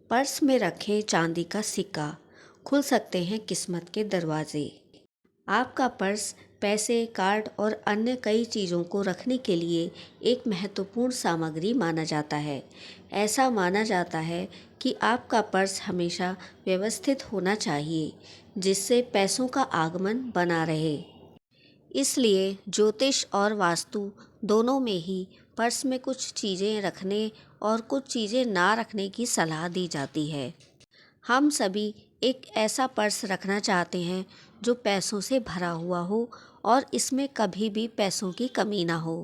Purse में रखें चांदी का सिक्का, खुल सकते हैं किस्मत के दरवाजे। आपका पर्स पैसे, कार्ड और अन्य कई चीज़ों को रखने के लिए एक महत्वपूर्ण सामग्री माना जाता है। ऐसा माना जाता है कि आपका पर्स हमेशा व्यवस्थित होना चाहिए, जिससे पैसों का आगमन बना रहे। इसलिए ज्योतिष और वास्तु दोनों में ही पर्स में कुछ चीज़ें रखने और कुछ चीज़ें ना रखने की सलाह दी जाती है। हम सभी एक ऐसा पर्स रखना चाहते हैं जो पैसों से भरा हुआ हो और इसमें कभी भी पैसों की कमी ना हो।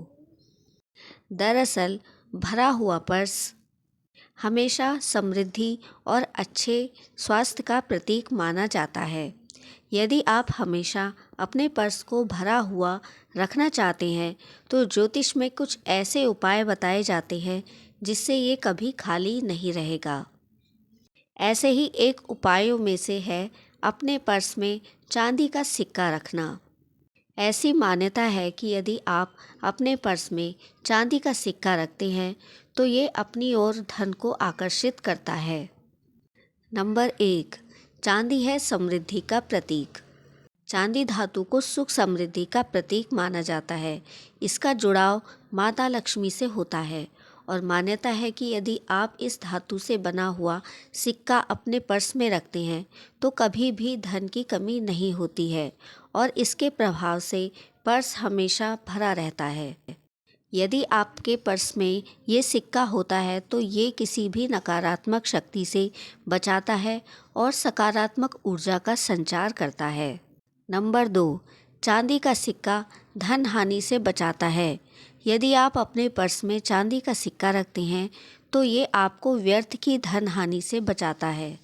दरअसल भरा हुआ पर्स हमेशा समृद्धि और अच्छे स्वास्थ्य का प्रतीक माना जाता है। यदि आप हमेशा अपने पर्स को भरा हुआ रखना चाहते हैं तो ज्योतिष में कुछ ऐसे उपाय बताए जाते हैं जिससे ये कभी खाली नहीं रहेगा। ऐसे ही एक उपायों में से है अपने पर्स में चांदी का सिक्का रखना। ऐसी मान्यता है कि यदि आप अपने पर्स में चांदी का सिक्का रखते हैं तो ये अपनी ओर धन को आकर्षित करता है। नंबर 1, चांदी है समृद्धि का प्रतीक। चांदी धातु को सुख समृद्धि का प्रतीक माना जाता है। इसका जुड़ाव माता लक्ष्मी से होता है और मान्यता है कि यदि आप इस धातु से बना हुआ सिक्का अपने पर्स में रखते हैं तो कभी भी धन की कमी नहीं होती है और इसके प्रभाव से पर्स हमेशा भरा रहता है। यदि आपके पर्स में ये सिक्का होता है तो ये किसी भी नकारात्मक शक्ति से बचाता है और सकारात्मक ऊर्जा का संचार करता है। नंबर 2, चांदी का सिक्का धन हानि से बचाता है। यदि आप अपने पर्स में चांदी का सिक्का रखते हैं तो ये आपको व्यर्थ की धन हानि से बचाता है।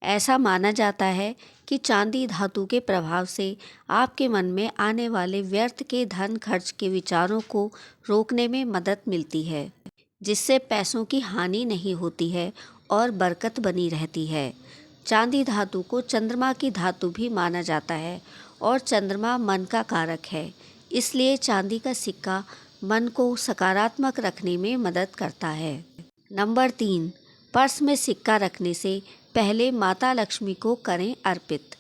ऐसा माना जाता है कि चांदी धातु के प्रभाव से आपके मन में आने वाले व्यर्थ के धन खर्च के विचारों को रोकने में मदद मिलती है, जिससे पैसों की हानि नहीं होती है और बरकत बनी रहती है। चांदी धातु को चंद्रमा की धातु भी माना जाता है और चंद्रमा मन का कारक है, इसलिए चांदी का सिक्का मन को सकारात्मक रखने में मदद करता है। नंबर 3, पर्स में सिक्का रखने से पहले माता लक्ष्मी को करें अर्पित।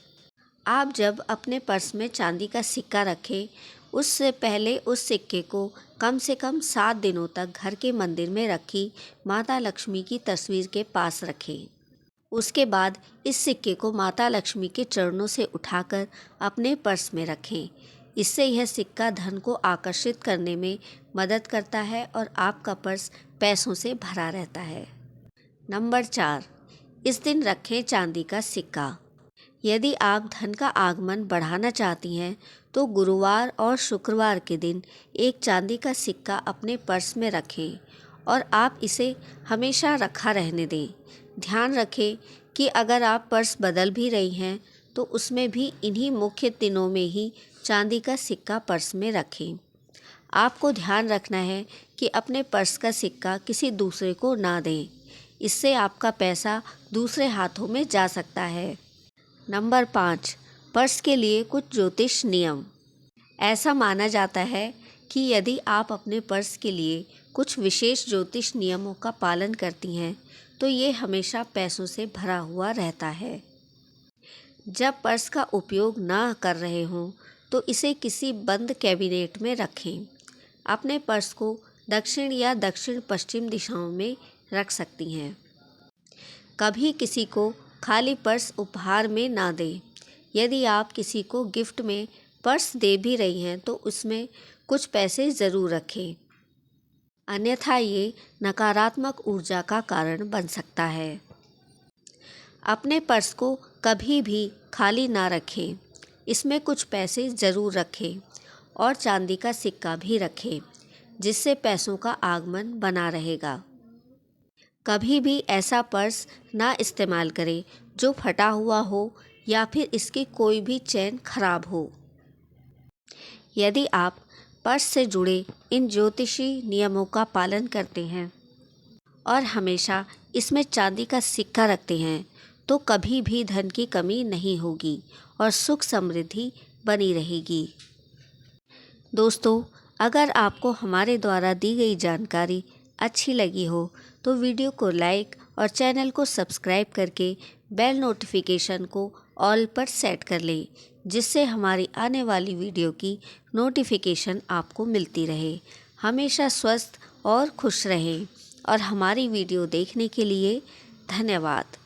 आप जब अपने पर्स में चांदी का सिक्का रखें, उससे पहले उस सिक्के को कम से कम 7 दिनों तक घर के मंदिर में रखी माता लक्ष्मी की तस्वीर के पास रखें। उसके बाद इस सिक्के को माता लक्ष्मी के चरणों से उठाकर अपने पर्स में रखें। इससे यह सिक्का धन को आकर्षित करने में मदद करता है और आपका पर्स पैसों से भरा रहता है। नंबर 4, इस दिन रखें चांदी का सिक्का। यदि आप धन का आगमन बढ़ाना चाहती हैं तो गुरुवार और शुक्रवार के दिन एक चांदी का सिक्का अपने पर्स में रखें और आप इसे हमेशा रखा रहने दें। ध्यान रखें कि अगर आप पर्स बदल भी रही हैं तो उसमें भी इन्हीं मुख्य दिनों में ही चांदी का सिक्का पर्स में रखें। आपको ध्यान रखना है कि अपने पर्स का सिक्का किसी दूसरे को ना दें, इससे आपका पैसा दूसरे हाथों में जा सकता है। नंबर 5, पर्स के लिए कुछ ज्योतिष नियम। ऐसा माना जाता है कि यदि आप अपने पर्स के लिए कुछ विशेष ज्योतिष नियमों का पालन करती हैं तो ये हमेशा पैसों से भरा हुआ रहता है। जब पर्स का उपयोग ना कर रहे हों तो इसे किसी बंद कैबिनेट में रखें। अपने पर्स को दक्षिण या दक्षिण पश्चिम दिशाओं में रख सकती हैं। कभी किसी को खाली पर्स उपहार में ना दें। यदि आप किसी को गिफ्ट में पर्स दे भी रही हैं तो उसमें कुछ पैसे ज़रूर रखें, अन्यथा ये नकारात्मक ऊर्जा का कारण बन सकता है। अपने पर्स को कभी भी खाली ना रखें, इसमें कुछ पैसे ज़रूर रखें और चांदी का सिक्का भी रखें, जिससे पैसों का आगमन बना रहेगा। कभी भी ऐसा पर्स ना इस्तेमाल करें जो फटा हुआ हो या फिर इसकी कोई भी चेन खराब हो। यदि आप पर्स से जुड़े इन ज्योतिषी नियमों का पालन करते हैं और हमेशा इसमें चांदी का सिक्का रखते हैं तो कभी भी धन की कमी नहीं होगी और सुख समृद्धि बनी रहेगी। दोस्तों, अगर आपको हमारे द्वारा दी गई जानकारी अच्छी लगी हो तो वीडियो को लाइक और चैनल को सब्सक्राइब करके बेल नोटिफिकेशन को ऑल पर सेट कर लें, जिससे हमारी आने वाली वीडियो की नोटिफिकेशन आपको मिलती रहे। हमेशा स्वस्थ और खुश रहें और हमारी वीडियो देखने के लिए धन्यवाद।